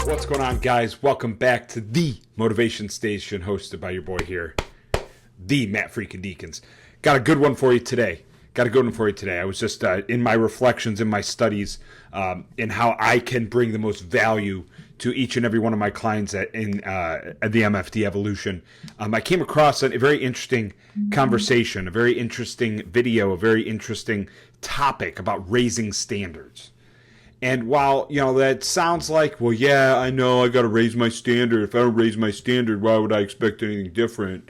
What's going on, guys? Welcome back to the Motivation Station, hosted by your boy here, the Mattfreakin Deakins. Got a good one for you today. I was just in my reflections, in my studies, in how I can bring the most value to each and every one of my clients at the MFD Evolution. I came across a very interesting conversation, a very interesting video, a very interesting topic about raising standards. And while, that sounds like, well, yeah, I know I got to raise my standard. If I don't raise my standard, why would I expect anything different?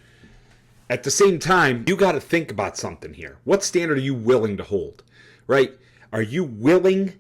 At the same time, you got to think about something here. What standard are you willing to hold, right? Are you willing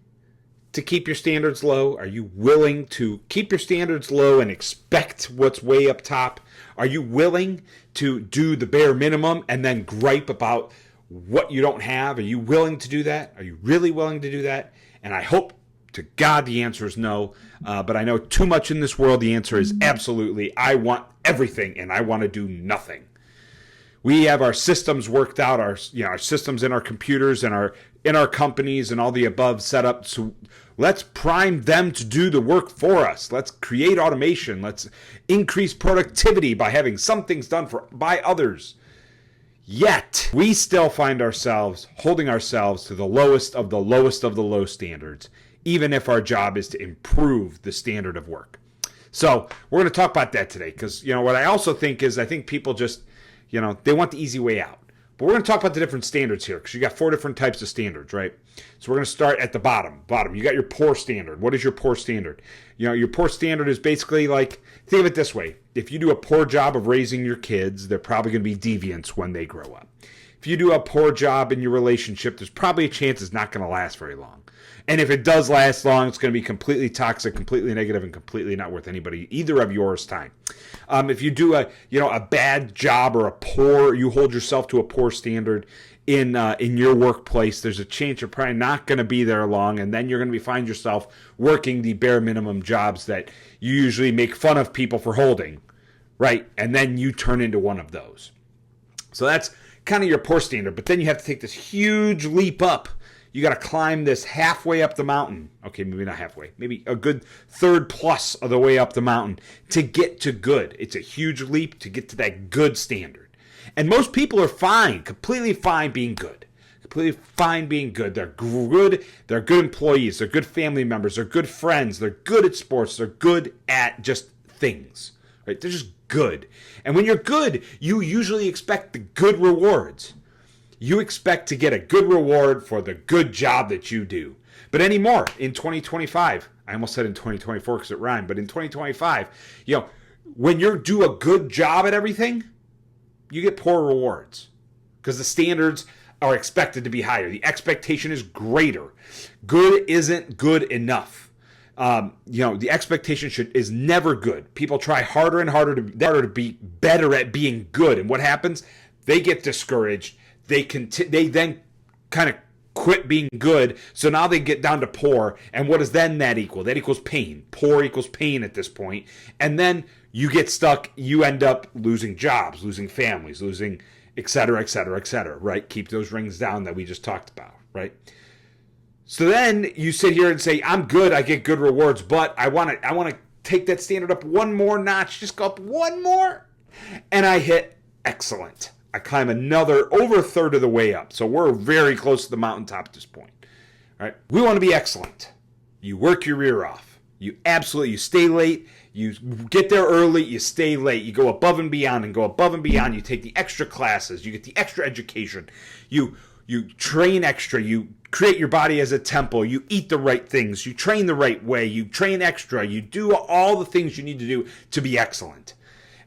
to keep your standards low? Are you willing to keep your standards low and expect what's way up top? Are you willing to do the bare minimum and then gripe about what you don't have? Are you willing to do that? Are you really willing to do that? And I hope to God the answer is no, but I know too much in this world. The answer is absolutely. I want everything and I want to do nothing. We have our systems worked out, our systems in our computers and in our companies and all the above set up. So let's prime them to do the work for us. Let's create automation. Let's increase productivity by having some things done by others. Yet we still find ourselves holding ourselves to the lowest of the low standards, even if our job is to improve the standard of work. So we're going to talk about that today because, what I also think is I think people just, they want the easy way out. But we're going to talk about the different standards here because you got 4 different types of standards, right? So we're going to start at the bottom. You got your poor standard. What is your poor standard? Your poor standard is basically like, think of it this way. If you do a poor job of raising your kids, they're probably going to be deviants when they grow up. If you do a poor job in your relationship, there's probably a chance it's not going to last very long. And if it does last long, it's going to be completely toxic, completely negative, and completely not worth anybody, either of yours time. If you do a bad job or you hold yourself to a poor standard in your workplace, there's a chance you're probably not going to be there long, and then you're going to find yourself working the bare minimum jobs that you usually make fun of people for holding, right? And then you turn into one of those. So that's kind of your poor standard, but then you have to take this huge leap up. You got to climb this halfway up the mountain. Okay, maybe not halfway. Maybe a good third plus of the way up the mountain to get to good. It's a huge leap to get to that good standard. And most people are fine, completely fine being good. Completely fine being good. They're good. They're good employees. They're good family members. They're good friends. They're good at sports. They're good at just things. Right? They're just good. And when you're good, you usually expect the good rewards. You expect to get a good reward for the good job that you do. But anymore, in 2025, I almost said in 2024 because it rhymed, but in 2025, when you do a good job at everything, you get poor rewards because the standards are expected to be higher. The expectation is greater. Good isn't good enough. The expectation is never good. People try harder and harder to be better at being good. And what happens? They get discouraged. They then kind of quit being good, so now they get down to poor. And what does then that equal? That equals pain. Poor equals pain at this point. And then you get stuck. You end up losing jobs, losing families, losing et cetera, et cetera, et cetera, right? Keep those rings down that we just talked about, right? So then you sit here and say, I'm good, I get good rewards, but I want to take that standard up one more notch, just go up one more, and I hit excellent. I climb over a third of the way up. So we're very close to the mountaintop at this point. All right. We want to be excellent. You work your rear off. You stay late. You get there early. You stay late. You go above and beyond and go above and beyond. You take the extra classes. You get the extra education. You train extra. You create your body as a temple. You eat the right things. You train the right way. You train extra. You do all the things you need to do to be excellent.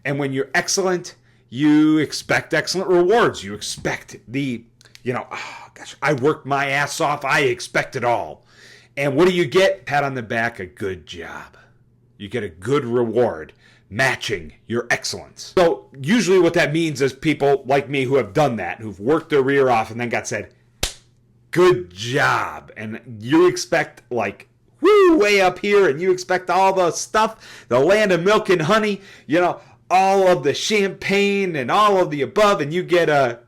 And when you're excellent, you expect excellent rewards. You expect I worked my ass off. I expect it all. And what do you get? Pat on the back, a good job. You get a good reward matching your excellence. So usually what that means is people like me who have done that, who've worked their rear off and then got said, good job. And you expect way up here, and you expect all the stuff, the land of milk and honey, all of the champagne and all of the above, and you get a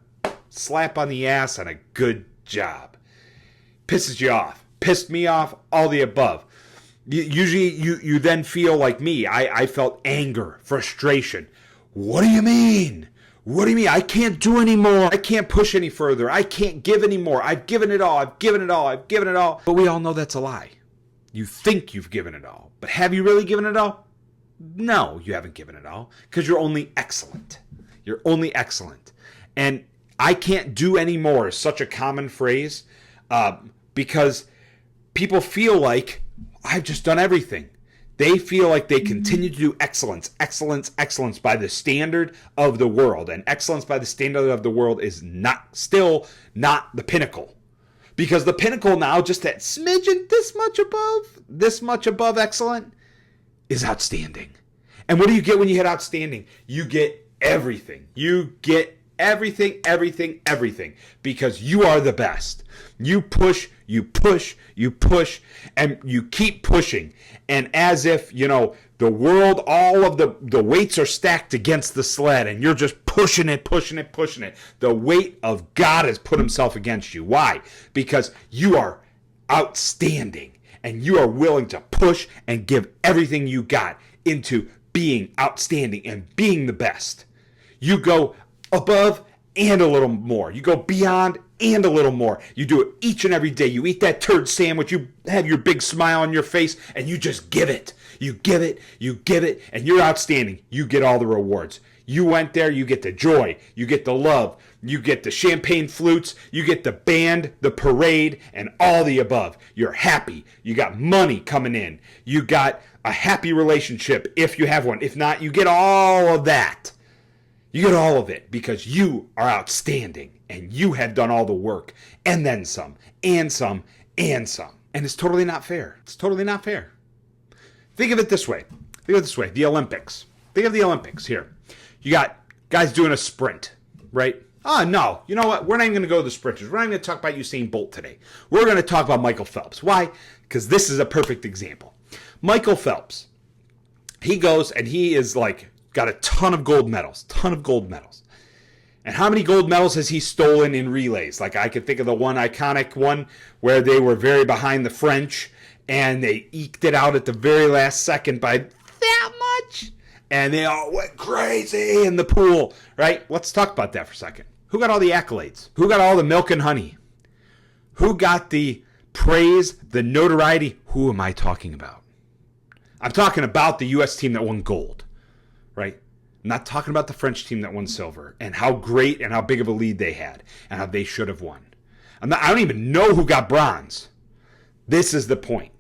slap on the ass and a good job. Pisses you off. Pissed me off, all the above. Usually you then feel like me. I felt anger, frustration. What do you mean? What do you mean? I can't do anymore. I can't push any further. I can't give anymore. I've given it all. I've given it all. I've given it all. But we all know that's a lie. You think you've given it all. But have you really given it all? No, you haven't given it all. Because you're only excellent. You're only excellent. And I can't do anymore is such a common phrase because people feel like I've just done everything. They feel like they continue to do excellence by the standard of the world. And excellence by the standard of the world is still not the pinnacle. Because the pinnacle now, just that smidgen, this much above excellent, is outstanding. And what do you get when you hit outstanding? You get everything. You get everything. Because you are the best. You push, and you keep pushing. And as if, the world, all of the weights are stacked against the sled, and you're just pushing it. The weight of God has put himself against you. Why? Because you are outstanding, and you are willing to push and give everything you got into being outstanding and being the best. You go above and a little more. You go beyond and a little more. You do it each and every day. You eat that turd sandwich. You have your big smile on your face, and you just give it. You give it, and you're outstanding. You get all the rewards. You went there, you get the joy. You get the love. You get the champagne flutes. You get the band, the parade, and all the above. You're happy. You got money coming in. You got a happy relationship if you have one. If not, you get all of that. You get all of it because you are outstanding and you have done all the work and then some and some and some. And it's totally not fair. It's totally not fair. Think of it this way. The Olympics. Think of the Olympics here. You got guys doing a sprint, right? Oh, no. You know what? We're not even going to go to the sprinters. We're not even going to talk about Usain Bolt today. We're going to talk about Michael Phelps. Why? Because this is a perfect example. Michael Phelps, he goes and he is got a ton of gold medals. And how many gold medals has he stolen in relays? I could think of the one iconic one where they were very behind the French and they eked it out at the very last second by that much. And they all went crazy in the pool, right? Let's talk about that for a second. Who got all the accolades? Who got all the milk and honey? Who got the praise, the notoriety? Who am I talking about? I'm talking about the U.S. team that won gold, right? I'm not talking about the French team that won silver and how great and how big of a lead they had and how they should have won. I don't even know who got bronze. This is the point.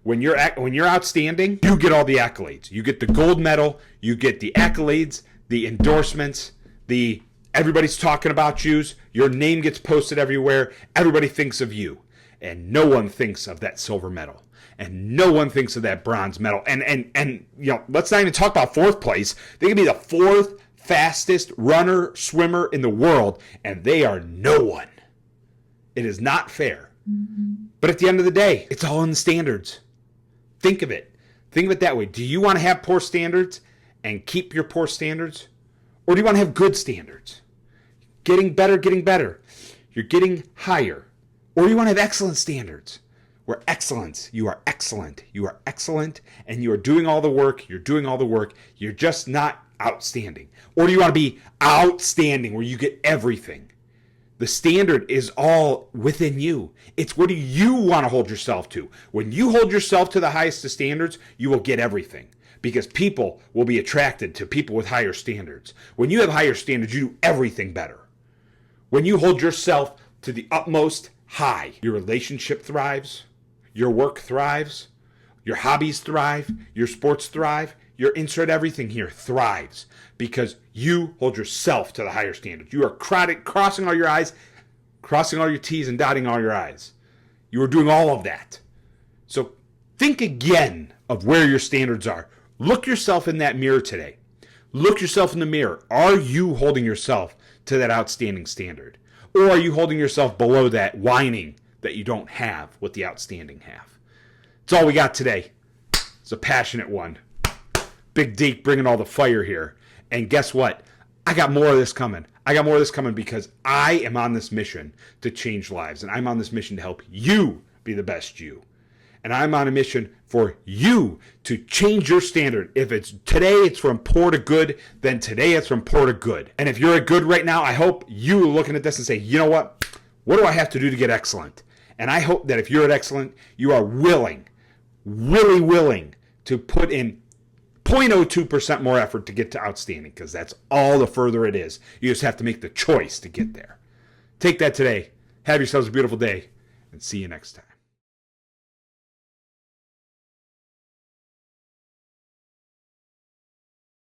When you're outstanding, you get all the accolades. You get the gold medal. You get the accolades, the endorsements, everybody's talking about you. Your name gets posted everywhere. Everybody thinks of you. And no one thinks of that silver medal. And no one thinks of that bronze medal. And let's not even talk about fourth place. They can be the fourth fastest runner, swimmer in the world, and they are no one. It is not fair. But at the end of the day, it's all in the standards. Think of it. Think of it that way. Do you want to have poor standards and keep your poor standards? Or do you want to have good standards? Getting better. You're getting higher. Or do you want to have excellent standards? Where excellence, you are excellent, and you are doing all the work, you're just not outstanding. Or do you want to be outstanding, where you get everything? The standard is all within you. It's what do you want to hold yourself to? When you hold yourself to the highest of standards, you will get everything. Because people will be attracted to people with higher standards. When you have higher standards, you do everything better. When you hold yourself to the utmost high, your relationship thrives. Your work thrives, your hobbies thrive, your sports thrive, your insert everything here thrives because you hold yourself to the higher standards. You are crossing all your I's, crossing all your T's, and dotting all your I's. You are doing all of that. So think again of where your standards are. Look yourself in that mirror today. Look yourself in the mirror. Are you holding yourself to that outstanding standard? Or are you holding yourself below that, whining that you don't have what the outstanding have? It's all we got today. It's a passionate one. Big Deke bringing all the fire here. And guess what? I got more of this coming. Because I am on this mission to change lives. And I'm on this mission to help you be the best you. And I'm on a mission for you to change your standard. If it's today, it's from poor to good, then today it's from poor to good. And if you're at good right now, I hope you are looking at this and say, you know what? What do I have to do to get excellent? And I hope that if you're at excellent, you are willing, really willing to put in 0.02% more effort to get to outstanding, because that's all the further it is. You just have to make the choice to get there. Take that today. Have yourselves a beautiful day, and see you next time.